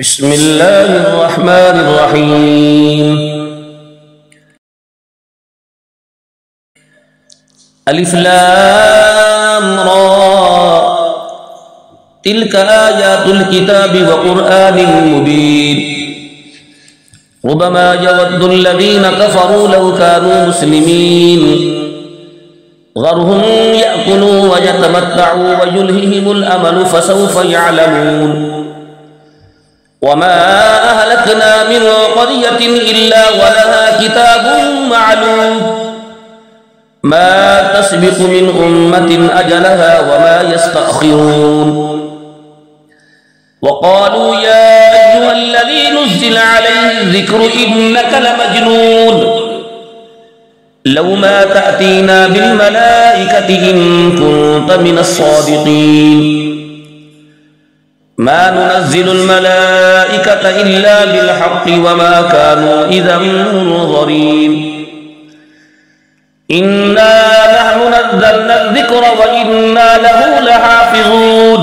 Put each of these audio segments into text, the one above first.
बिस्मिल्लाहिर्रहमानिर्रहीम। अलिफ लाम रा तिल्का आयातुल किताबि व क़ुरआनिन मुबीन। रुब्बमा यवद्दुल्लज़ीना कफ़रू लौ कानू मुस्लिमीन ज़रहुम यअकुलू व यतमत्तअू व युल्हिहिमुल अमलु फसौफ़ यअलमून। वमा अहलकना मिन क़रयतिन इल्ला वलहा किताबुन मअलूम मा तस्बिक़ु मिन उम्मतिन अजलहा वमा यस्तअख़िरून। वक़ालू या अय्युहल्लज़ी नुज़्ज़िला अलैहि ज़िक्रु इन्नक लमजनून लौ मा तअतीना बिल मलाइकति इन कुन्त मिनस सादिक़ीन। मा नुनज़्ज़िलुल मलाइकता इल्ला बिल हक़्क़ि वमा कानू इज़न मुनज़रीन। इन्ना नहनु नज़्ज़लना ज़िक्र व इन्ना लहु लहाफ़िज़ून।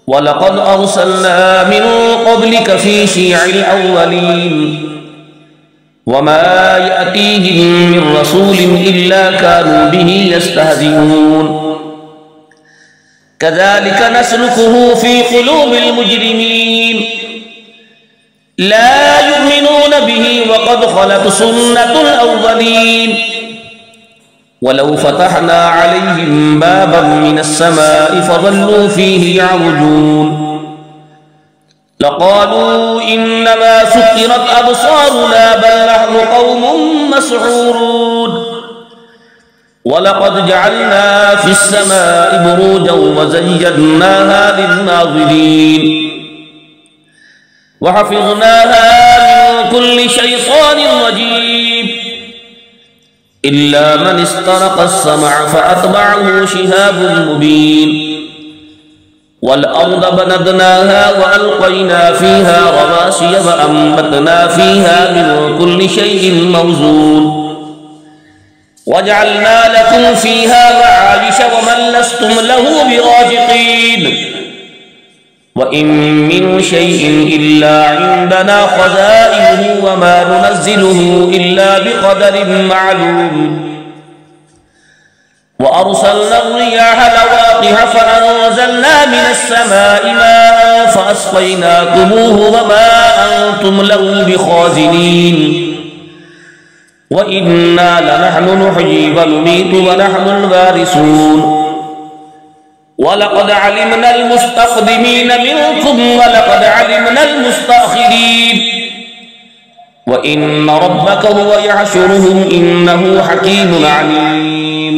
वलक़द अरसलना मिन क़ब्लिक फ़ी शिय'िल अव्वलीन वमा यअतीहिम मिन रसूलिन इल्ला कानू बिही यस्तहज़िऊन। कज़ालिक नस्लुकुहु फ़ी क़ुलूबिल मुजरिमीन ला युमिनून बिही वक़द ख़लत सुन्नतुल अव्वलीन। वलौ फ़तहना अलैहिम बाबन मिनस समाइ फ़ज़ल्लू फ़ीहि यअरुजून लक़ालू इन्नमा सुक्किरत अबसारुना बल नहनु क़ौमुम मस्हूरून। वलक़द जअलना फ़िस समाइ बुरूजन वज़य्यन्नाहा लिन्नाज़िरीन वहफ़िज़नाहा मिन कुल्लि शैतानिर रजीम इल्ला मन इस्तरक़स समअ फ़अतबअहु शिहाबुन मुबीन। वल अर्द बनदनाहा वअल्क़यना फ़ीहा रवासिय वअंबतना फ़ीहा मिन कुल्लि शैइन मौज़ून वजअलना लकुम फ़ीहा मआयिश वमन लस्तुम लहु बिराज़िक़ीन। वइन मिन शैइन इल्ला इंदना ख़ज़ाइनुहु वमा नुनज़्ज़िलुहु इल्ला बिक़दरिन मअलूम। वअरसलना अर्रियाह लवाक़िह फ़अंज़लना मिनस समाइ माअन फ़अस्क़यनाकुमूहु वमा अंतुम लहु बिख़ाज़िनीन। वइन्ना लनहनु नुह्यी व नुमीतु व नहनुल वारिसून। वलक़द अलिमनल मुस्तक़दिमीन मिनकुम वलक़द अलिमनल मुस्तअख़िरीन। व इन्न रब्बक हुव यहशुरुहुम इन्नहु हकीमुन अलीम।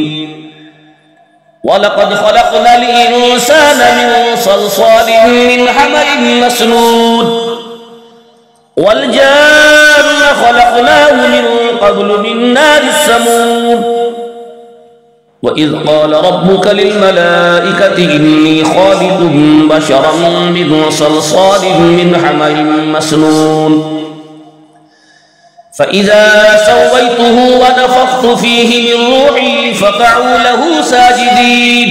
वलक़द ख़लक़नल इंसान मिन सलसालिन मिन हमइन मस्नून वल जान्न ख़लक़नाहु मिन क़ब्लु मिन नारिस समूम। वइज़ क़ाल रब्बुक लिल्मलाइकति इन्नी ख़ालिक़ुन बशरन मिन सलसालिन मिन हमइन मस्नून फ़इज़ा सव्वय्तुहु वनफ़ख़्तु फ़ीहि मिन रूही फ़क़अू लहु साजिदीन।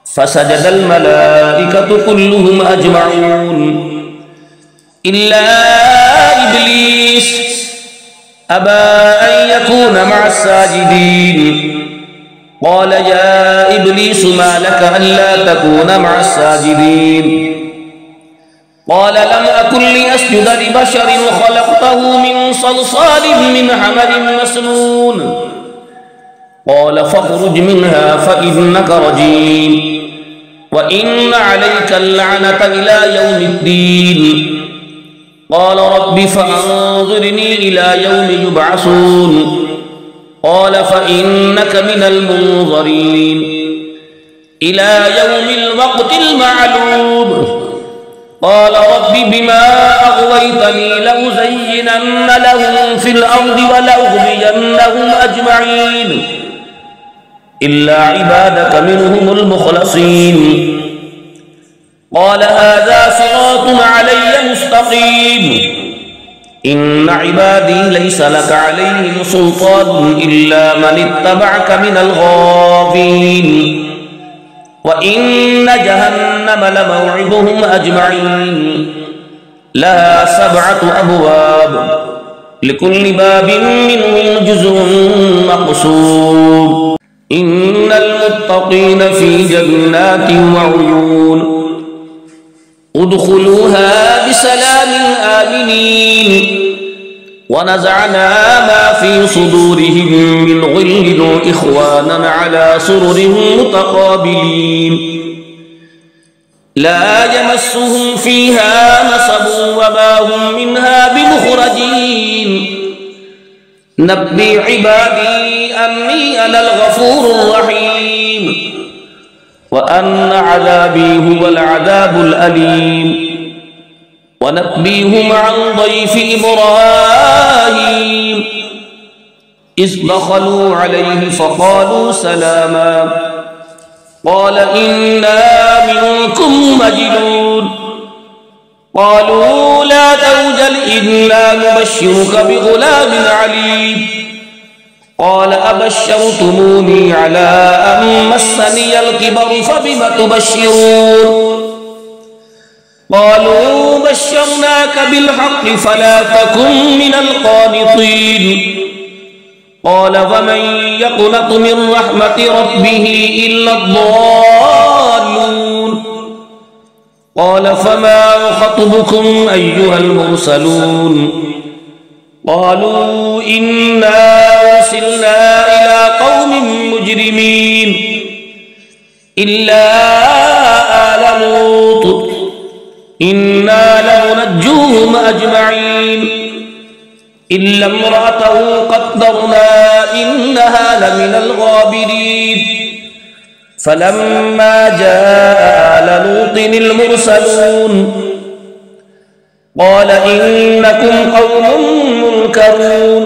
फ़सजदल मलाइकतु कुल्लुहुम अजमऊन इल्ला इब्लीस अबा अन यकून मअस साजिदीन। क़ाल या इब्लीस मा लक अल्ला तकून मअस साजिदीन। क़ाल लम अकुन लिअस्जुद लिबशरिन ख़लक़तहु मिन सलसालिन मिन हमइन मस्नून। क़ाल फ़ख़्रुज मिन्हा फ़इन्नक रजीम व इन्न अलैका लअनत इला यौमिद्दीन। क़ाल रब्बि फ़अंज़िरनी इला यौमि युबअसून। क़ाल फ़इन्नक मिनल मुनज़रीन इला यौमिल वक़्तिल मअलूम। क़ाल रब्बि बिमा अग़वैतनी लउज़य्यिनन्न लहुम फ़िल अर्दि व लउग़वियन्नहुम अजमईन इल्ला इबादक मिनहुमुल मुख़लसीन। क़ाल हाज़ा सिरातुन अलय्य मुस्तक़ीम इन्न इबादी लैसा लक अलैहिम सुल्तानुन इल्ला मन इत्तबअक मिनल गावीन। وإن جهنم لموعدهم أجمعين لها 7 أبواب لكل باب منهم جزء مقسوم إن المتقين في جنات وعيون ادخلوها بسلام آمنين ونزعنا ما في صدورهم من غل إخوانا على سرر متقابلين لا يمسهم فيها نصب وما هم منها بمخرجين نبئ عبادي أني أنا الغفور الرحيم وأن عذابي هو العذاب الأليم ونبئهم عن ضيف إبراهيم إذ دخلوا عليه فقالوا سلاما قال إنا منكم وجلون قالوا لا توجل إنا نبشرك بغلام عليم قال أبشرتموني على أن مسني الكبر فبم تبشرون قالوا بشرناك بالحق فلا تكن من القانطين قال ومن يقنط من رحمة ربه إلا الضالون قال فما خطبكم أيها المرسلون قالوا إنا أرسلنا إلى قوم مجرمين إلا آل لوط إنا لمنجوهم أجمعين إلا امرأته قدرنا إنها لمن الغابرين فلما جاء آل لوط المرسلون قال إنكم قوم منكرون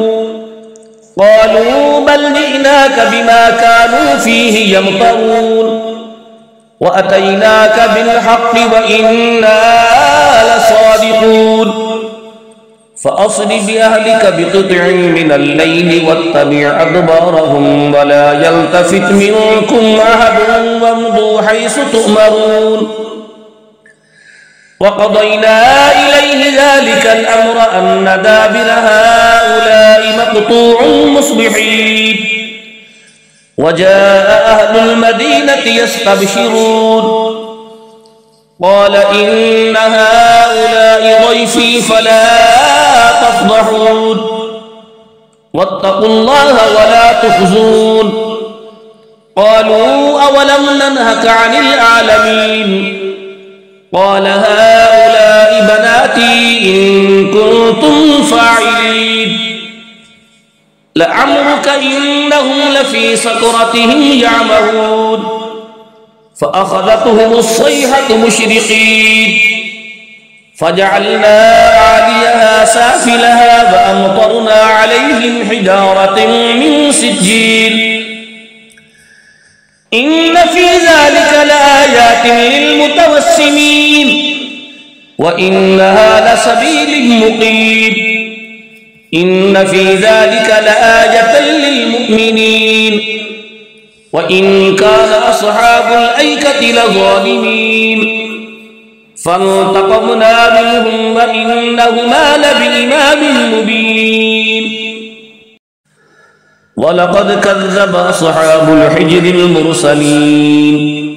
قالوا بل جئناك بما كانوا فيه يمطرون وأتيناك بالحق وإنا لصادقون فأصل بأهلك بقطع من الليل واتبع أدبارهم ولا يلتفت منكم أحد وامضوا حيث تؤمرون وقضينا إليه ذلك الأمر أن دابر هؤلاء مقطوع مصبحين وجاء أهل المدينة يستبشرون قال إن هؤلاء ضيفي فلا تفضحون واتقوا الله ولا تخزون قالوا أولم ننهك عن العالمين قال هؤلاء بناتي إن كنتم فاعلين لعمرك إنهم لفي سكرتهم يعمهون فأخذتهم الصيحة مشرقين فجعلنا عاليها سافلها وأمطرنا عليهم حجارة من سجيل إن في ذلك لآيات للمتوسمين وإنها لسبيل مقيم إن في ذلك لآية للمؤمنين وإن كان أصحاب الأيكة لظالمين فانتقمنا منهم وإنهما لبإمام مبين ولقد كذب أصحاب الحجر المرسلين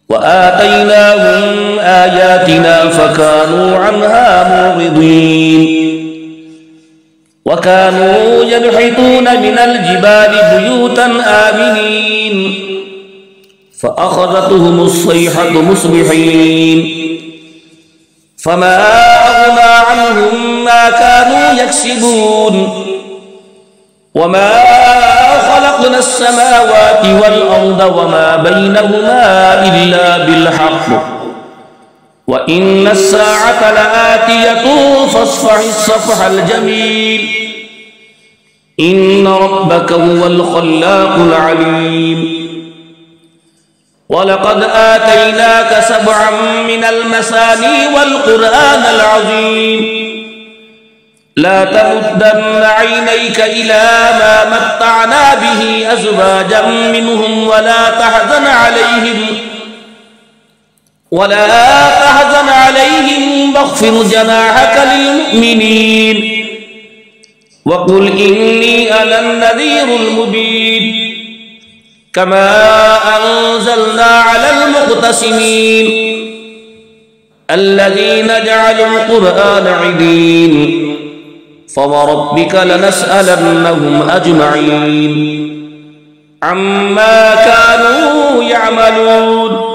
وآتيناهم آياتنا فكانوا عنها معرضين وكانوا ينحتون من الجبال بيوتا آمنين فأخذتهم الصيحة مصبحين فما أغنى عنهم ما كانوا يكسبون وما خلقنا السماوات والأرض وما بينهما إلا بالحق وإن الساعة لآتية فاصفح الصفح الجميل إن ربك هو الخلاق العليم ولقد آتيناك 7 من المثاني والقرآن العظيم لا تمدن عينيك إلى ما متعنا به أزواجا منهم ولا تحزن عليهم واخفض جناحك للمؤمنين وقل إني أنا النذير المبين كما أنزلنا على المقتسمين الذين جعلوا القرآن عضين فوربك لنسألنهم أجمعين عما كانوا يعملون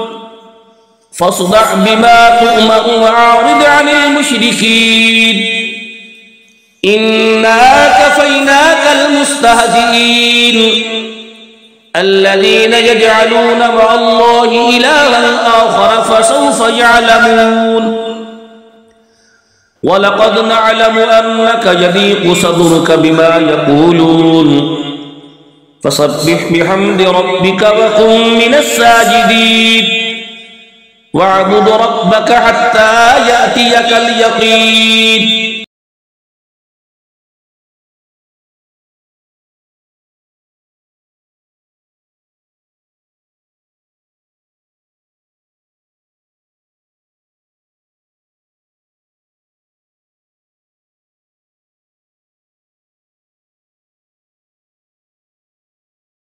فاصدع بما تؤمر وأعرض عن المشركين إنا كفيناك المستهزئين الذين يجعلون مع الله إلها آخر فسوف يعلمون ولقد نعلم أنك يضيق صدرك بما يقولون فسبح بحمد ربك وكن من الساجدين واعبد ربك حتى يأتيك اليقين